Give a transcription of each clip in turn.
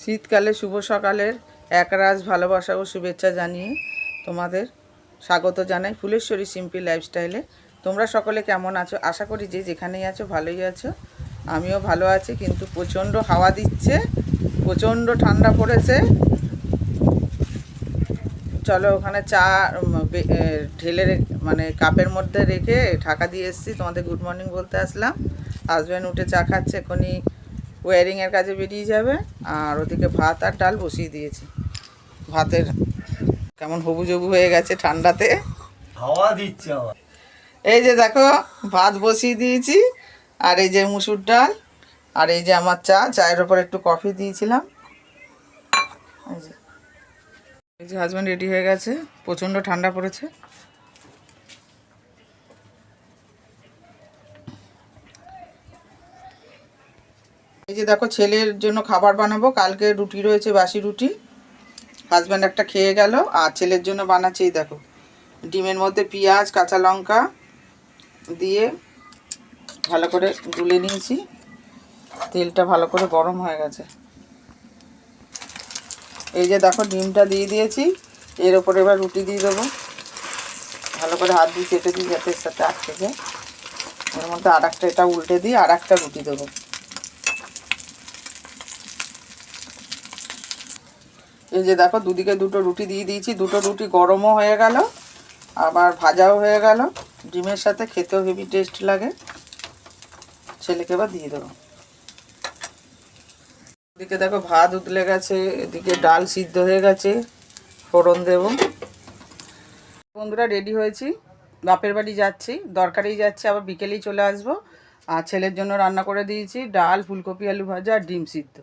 শীতকালে শুভ সকালের একরাশ ভালোবাসা ও শুভেচ্ছা জানিয়ে তোমাদের স্বাগত জানাই ফুলেশ্বরী সিম্পল লাইফস্টাইলে। তোমরা সকলে কেমন আছো? আশা করি যে যেখানেই আছো ভালোই আছো। আমিও ভালো আছি, কিন্তু প্রচণ্ড হাওয়া দিচ্ছে, প্রচণ্ড ঠান্ডা পড়েছে। চলো ওখানে চা ঢেলে মানে কাপের মধ্যে রেখে ঢাকা দিয়ে এসেছি, তোমাদের গুড মর্নিং বলতে আসলাম। হাজব্যান্ড উঠে চা খাচ্ছে, এখনই ওয়ারিংয়ের কাজে বেরিয়ে যাবে। আর ওদিকে ভাত আর ডাল বসিয়ে দিয়েছি। ভাতের কেমন হবুজবু হয়ে গেছে ঠান্ডাতে, হাওয়া দিচ্ছে আবার। এই যে দেখো ভাত বসিয়ে দিয়েছি, আর এই যে মুসুর ডাল, আর এই যে আমার চা, চায়ের ওপর একটু কফি দিয়েছিলাম। এই যে হাজব্যান্ড রেডি হয়ে গেছে, প্রচণ্ড ঠান্ডা পড়েছে। এই যে দেখো ছেলের জন্য খাবার বানাবো, কালকে রুটি রয়েছে, বাসি রুটি। হাজব্যান্ড একটা খেয়ে গেল, আর ছেলের জন্য বানাচ্ছি। এই দেখো ডিমের মধ্যে পেঁয়াজ কাঁচা লঙ্কা দিয়ে ভালো করে গুলে নিয়েছি। তেলটা ভালো করে গরম হয়ে গেছে। এই যে দেখো ডিমটা দিয়ে দিয়েছি, এর ওপরে এবার রুটি দিয়ে দেবো। ভালো করে হাত দিয়ে চেপে দিই যাতে এর সাথে আটকে যায়। এর মধ্যে আর একটা এটা উল্টে দিয়ে আর একটা রুটি দেবো। এই যে দেখো দুদিকে দুটো রুটি দিয়ে দিয়েছি, দুটো রুটি গরমও হয়ে গেল আবার ভাজাও হয়ে গেল। ডিমের সাথে খেতেও হেভি টেস্ট লাগে। ছেলেকে এবার দিয়ে দেবো। এদিকে দেখো ভাত উতলে গেছে, এদিকে ডাল সিদ্ধ হয়ে গেছে, ফোড়ন দেব। বন্ধুরা রেডি হয়েছি, বাপের বাড়ি যাচ্ছি, দরকারেই যাচ্ছি, আবার বিকেলেই চলে আসবো। আর ছেলের জন্য রান্না করে দিয়েছি ডাল, ফুলকপি আলু ভাজা আর ডিম সিদ্ধ।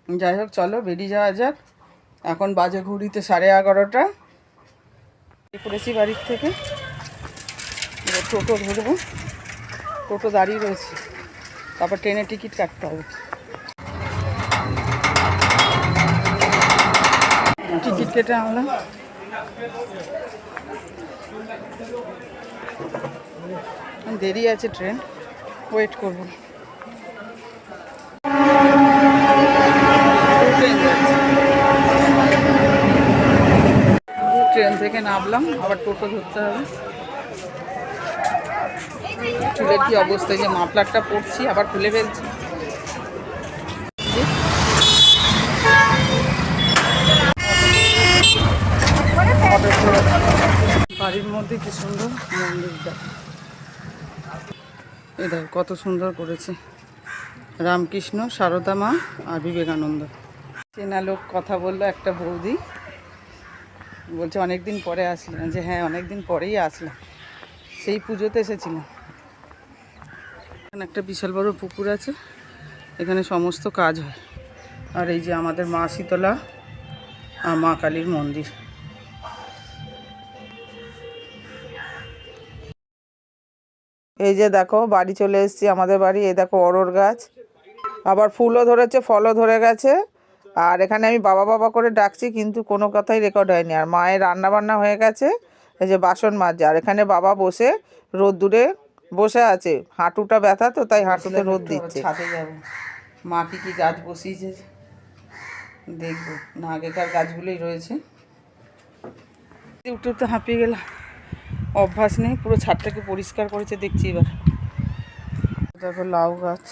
যাই হোক চলো বেরিয়ে যাওয়া যাক। এখন বাজে ঘড়িতে 11:30। করেছি বাড়ির থেকে, টোটো ধরবো। টোটো দাঁড়িয়ে রয়েছে, তারপর ট্রেনের টিকিট কাটতে হবে। টিকিট কেটে আনলাম। দেরি আছে ট্রেন, ওয়েট করবো। ট্রেন থেকে নামলাম, আবার টোটো ধরতে হবে। চুলের কি অবস্থা, যে মাফলারটা পরছি আবার খুলে ফেলছি। বাড়ির মধ্যে কি সুন্দর মন্দিরটা, এই দেখো কত সুন্দর করেছে। রামকৃষ্ণ, সারদা মা আর বিবেকানন্দ। চেনা লোক কথা বললো, একটা বৌদি বলছে অনেকদিন পরে আসলাম। যে হ্যাঁ অনেকদিন পরেই আসলাম, সেই পুজোতে এসেছিলাম। এখানে একটা বিশাল বড় পুকুর আছে, এখানে সমস্ত কাজ হয়। আর এই যে আমাদের মা শীতলা আর মা কালীর মন্দির। এই যে দেখো বাড়ি চলে এসেছি, আমাদের বাড়ি। এই দেখো অরর গাছ, আবার ফুলও ধরেছে, ফলও ধরে গেছে। আর এখানে আমি বাবা বাবা করে ডাকছি, কিন্তু কোনো কথাই রেকর্ড হয়নি। আর মায়ের রান্না বান্না হয়ে গেছে, এই যে বাসন মাজছে। আর এখানে বাবা বসে রোদ্দুরে বসে আছে, হাঁটুটা ব্যথা তো, তাই হাঁটুতে রোদ দিচ্ছে। ছাদে যাবো, মা কি কি গাছ বসিয়েছে দেখবো। না আগেকার গাছগুলোই রয়েছে। উঠতে উঠতে হাঁপিয়ে গেলাম, অভ্যাস নেই। পুরো ছাদটাকে পরিষ্কার করেছে দেখছি এবার। দেখো লাউ গাছ,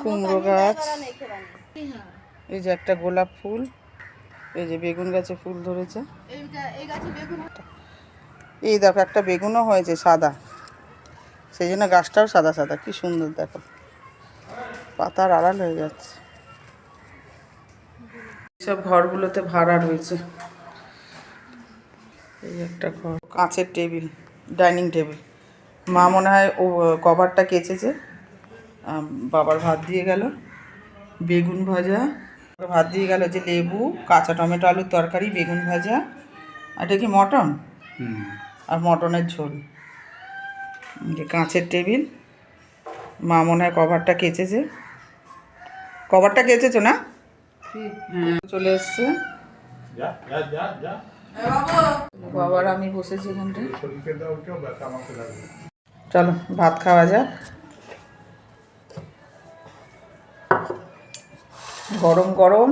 কুমড়ো গাছ, এই যে একটা গোলাপ ফুল, এই যে বেগুন গাছে ফুল ধরেছে। এই দেখো একটা বেগুনও হয়েছে সাদা, সেই জন্য গাছটাও সাদা সাদা, কি সুন্দর দেখো, পাতার আড়াল হয়ে যাচ্ছে। সব ঘরগুলোতে ভাড়া রয়েছে। এই একটা ঘর, কাঁচের টেবিল, ডাইনিং টেবিল। মা মনে হয় ও কভারটা কেচেছে। বাবার ভাত দিয়ে গেল, বেগুন ভাজা, ভাত দিয়ে গেল যে লেবু, কাঁচা টমেটো আলুর তরকারি, বেগুন ভাজা। এটা কি মটন? আর মটনের ঝোল। যে কাঁচের টেবিল, মা মনে হয় কভারটা কেচেছে। কভারটা কেচেছো না? চলে এসছে বাবার, আমি বসেছি এখানটায়। চলো ভাত খাওয়া যাক। গরম গরম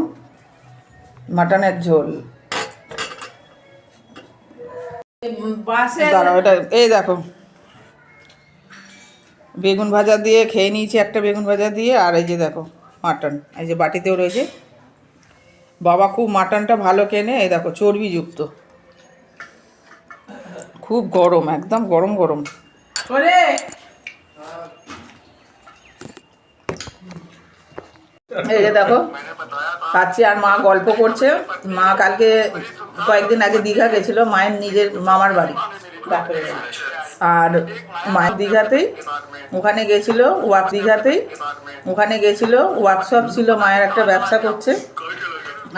মাটনের ঝোল। দাঁড়াও, এটা এই দেখো বেগুন ভাজা দিয়ে খেয়ে নিয়েছি, একটা বেগুন ভাজা দিয়ে। আর এই যে দেখো মাটন, এই যে বাটিতেও রয়েছে। বাবা খুব মাটনটা ভালো কেনে, এই দেখো চর্বিযুক্ত, খুব গরম, একদম গরম গরম। এই যে দেখো খাচ্ছি আর মা গল্প করছে। মা কালকে কয়েকদিন আগে দীঘা গেছিল, মায়ের নিজের মামার বাড়ি, আর মায়ের দীঘাতেই ওখানে গেছিল দীঘাতেই ওখানে গেছিল, ওয়ার্কশপ ছিল, মায়ের একটা ব্যবসা করছে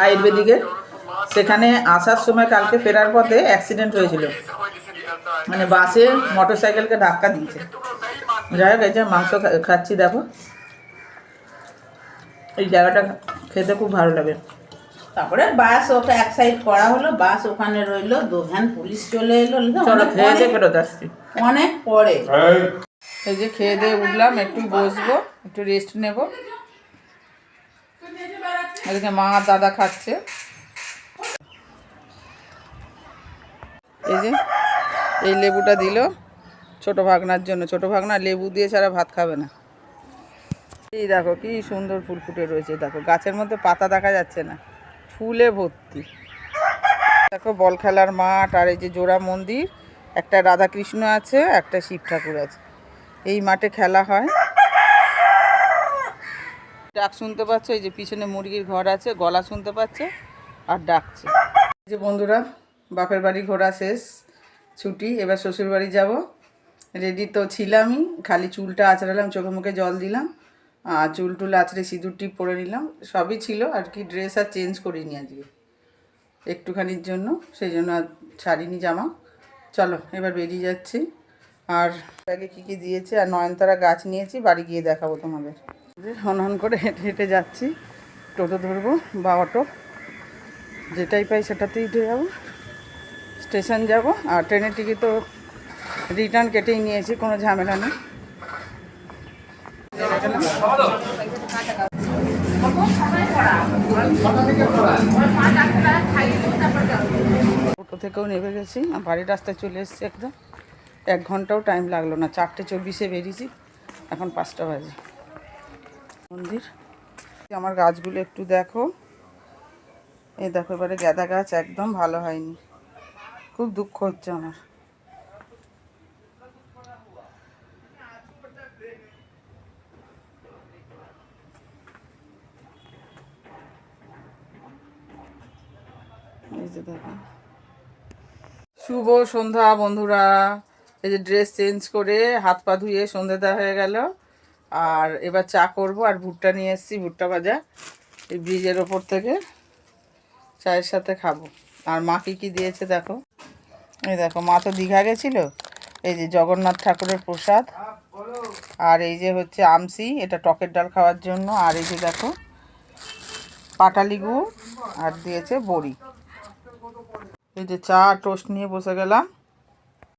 আয়ুর্বেদিকের। সেখানে আসার সময় কালকে ফেরার পথে অ্যাক্সিডেন্ট হয়েছিল, মানে বাসে মোটরসাইকেলকে ধাক্কা দিয়েছে। যাই হোক, এই যে মাংস খাচ্ছি দেখো, এই জায়গাটা খেতে খুব ভালো লাগে। তারপরে বাস ওটা এক সাইড করা হলো, বাস ওখানে রইলো, 2 ভ্যান পুলিশ চলে এলো। চলো খেয়ে দিয়ে ফেরত আসছি অনেক পরে। এই যে খেয়ে দিয়ে উঠলাম, একটু বসবো, একটু রেস্ট নেব। এদিকে মা আর দাদা খাচ্ছে। এই যে এই লেবুটা দিল ছোট ভাগনার জন্য, ছোট ভাগনা লেবু দিয়ে ছাড়া ভাত খাবে না। এই দেখো কি সুন্দর ফুল ফুটে রয়েছে, দেখো গাছের মধ্যে পাতা দেখা যাচ্ছে না, ফুলে ভর্তি। দেখো বল খেলার মাঠ, আর এই যে জোড়া মন্দির, একটা রাধাকৃষ্ণ আছে, একটা শিব ঠাকুর আছে। এই মাঠে খেলা হয়। ডাক শুনতে পাচ্ছ, এই যে পিছনে মুরগির ঘর আছে, গলা শুনতে পাচ্ছে আর ডাকছে। এই যে বন্ধুরা, বাপের বাড়ি ঘোরা শেষ, ছুটি, এবার শ্বশুর বাড়ি যাব। রেডি তো ছিলামই, খালি চুলটা আঁচড়ালাম, চোখে মুখে জল দিলাম, আর চুল টুল আঁচড়ে সিঁদুর টিপ পরে নিলাম, সবই ছিল আর কি। ড্রেস আর চেঞ্জ করিনি আজকে একটুখানির জন্য, সেই জন্য আর ছাড়িনি জামা। চলো এবার বেরিয়ে যাচ্ছি। আর ব্যাগে কী কী দিয়েছে, আর নয়নতারা গাছ নিয়েছি, বাড়ি গিয়ে দেখাবো তোমাদের। হন হন করে হেঁটে হেঁটে যাচ্ছি, টোটো ধরবো বা অটো, যেটাই পাই সেটাতেই উঠে যাবো, স্টেশন যাব। আর ট্রেনের টিকিট তো রিটার্ন কেটেই নিয়েছি, কোনো ঝামেলা নেই। অটো থেকেও নেমে গেছি, বাড়ির রাস্তায় চলে এসেছি একদম। 1 ঘন্টাও টাইম লাগলো না, 4:24-এ বেরিয়েছি, এখন 5টা বাজে। মন্দির, আমার গাছগুলো একটু দেখো, এই দেখো এবারে গাঁদা গাছ একদম ভালো হয়নি, খুব দুঃখ হচ্ছে আমার। এই যে দেখো, শুভ সন্ধ্যা বন্ধুরা। এই যে ড্রেস চেঞ্জ করে হাত পা ধুয়ে সন্ধ্যে দেওয়া হয়ে গেল, আর এবার চা করব। আর ভুট্টা নিয়ে এসেছি, ভুট্টা ভাজা, এই ব্রিজের ওপর থেকে চায়ের সাথে খাবো। আর মা কী দিয়েছে দেখো, এই দেখো মা তো দীঘা গেছিল, এই যে জগন্নাথ ঠাকুরের প্রসাদ, আর এই যে হচ্ছে আমসি, এটা টকের ডাল খাওয়ার জন্য। আর এই যে দেখো পাটালি গুড়, আর দিয়েছে বড়ি। এই যে চা টোস্ট নিয়ে বসে গেলাম।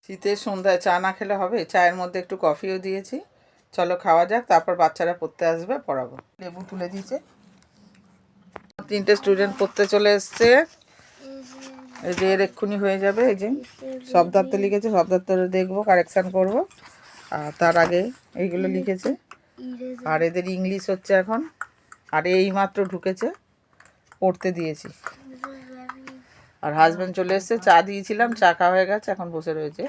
শীতের সন্ধ্যায় চা না খেলে হবে, চায়ের মধ্যে একটু কফিও দিয়েছি। চলো খাওয়া যাক, তারপর বাচ্চারা পড়তে আসবে, পড়াবো। লেবু তুলে দিয়েছে, 3টে স্টুডেন্ট পড়তে চলে এসছে। এই যে এর এক্ষুনি হয়ে যাবে। এই যে শব্দার্থ লিখেছে, শব্দার্থ দেখবো, কারেকশান করব। আর তার আগে এইগুলো লিখেছে। আর এদের ইংলিশ হচ্ছে এখন, আর এই মাত্র ঢুকেছে, পড়তে দিয়েছি। আর হাজব্যান্ড চলে এসছে, চা দিয়েছিলাম, চা খাওয়া হয়ে গেছে, এখন বসে রয়েছে।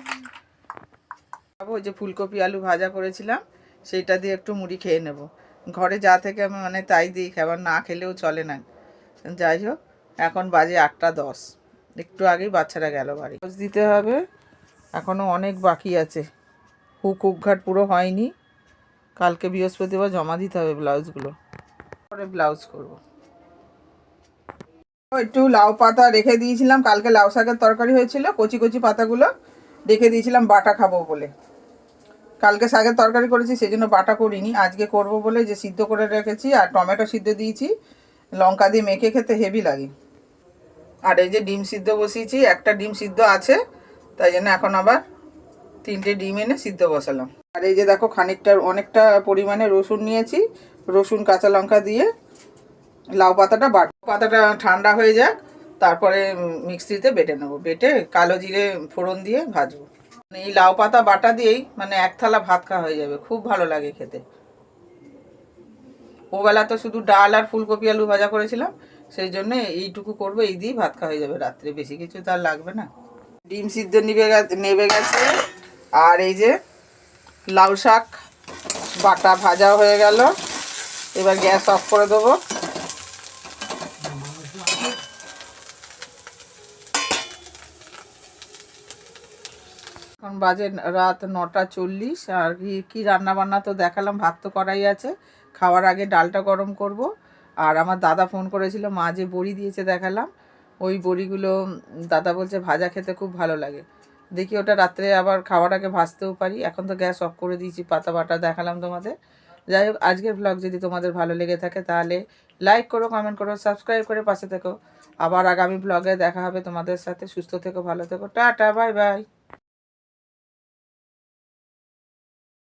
ওই যে ফুলকপি আলু ভাজা করেছিলাম, সেইটা দিয়ে একটু মুড়ি খেয়ে নেব। ঘরে যা থেকে আমি মানে তাই দিই, খাবার না খেলেও চলে না। যাই হোক, এখন বাজে 8:10, একটু আগেই বাচ্চারা গেল বাড়ি। ব্লাউজ দিতে হবে, এখনও অনেক বাকি আছে, হুক ঘাট পুরো হয়নি। কালকে বৃহস্পতিবার জমা দিতে হবে ব্লাউজগুলো, পরে ব্লাউজ করব। একটু লাউ পাতা রেখে দিয়েছিলাম, কালকে লাউ শাকের তরকারি হয়েছিল, কচি কচি পাতাগুলো রেখে দিয়েছিলাম বাটা খাবো বলে। কালকে শাকের তরকারি করেছি, সেই জন্য বাটা করিনি, আজকে করব বলে যে সিদ্ধ করে রেখেছি। আর টমেটো সিদ্ধ দিয়েছি, লঙ্কা দিয়ে মেখে খেতে হেভি লাগে। আর এই যে ডিম সিদ্ধ বসিয়েছি, একটা ডিম সিদ্ধ আছে, তাই জন্য এখন আবার 3টে ডিম এনে সিদ্ধ বসালাম। আর এই যে দেখো খানিকটা অনেকটা পরিমাণে রসুন নিয়েছি, রসুন কাঁচা লঙ্কা দিয়ে লাউ পাতাটা পাতাটা ঠান্ডা হয়ে যাক, তারপরে মিক্সিতে বেটে নেবো, বেটে কালো জিরে ফোড়ন দিয়ে ভাজবো। এই লাউ পাতা বাটা দিয়েই মানে এক থালা ভাত খাওয়া হয়ে যাবে, খুব ভালো লাগে খেতে। ওবেলা তো শুধু ডাল আর ফুলকপি আলু ভাজা করেছিলাম, সেই জন্য এইটুকু করবো, এই দিয়েই ভাত খাওয়া হয়ে যাবে রাত্রে, বেশি কিছু তার লাগবে না। ডিম সিদ্ধ নেবে গেছে, আর এই যে লাউ শাক বাটা ভাজা হয়ে গেল। এবার গ্যাস অফ করে দেবো। এখন বাজে রাত 9:40। আর কি রান্না বান্না তো দেখালাম, ভাত তো করাই আছে, খাওয়ার আগে ডালটা গরম করব। আর আমার দাদা ফোন করেছিল, মা যে বড়ি দিয়েছে দেখালাম, ওই বড়িগুলো দাদা বলছে ভাজা খেতে খুব ভালো লাগে। দেখি ওটা রাত্রে আবার খাওয়ার আগে ভাজতেও পারি। এখন তো গ্যাস অফ করে দিয়েছি, পাতা বাটা দেখালাম তোমাদের। যাই হোক, আজকের ব্লগ যদি তোমাদের ভালো লেগে থাকে তাহলে লাইক করো, কমেন্ট করো, সাবস্ক্রাইব করে পাশে থেকো। আবার আগামী ব্লগে দেখা হবে তোমাদের সাথে। সুস্থ থেকো, ভালো থেকো, টাটা, বাই বাই।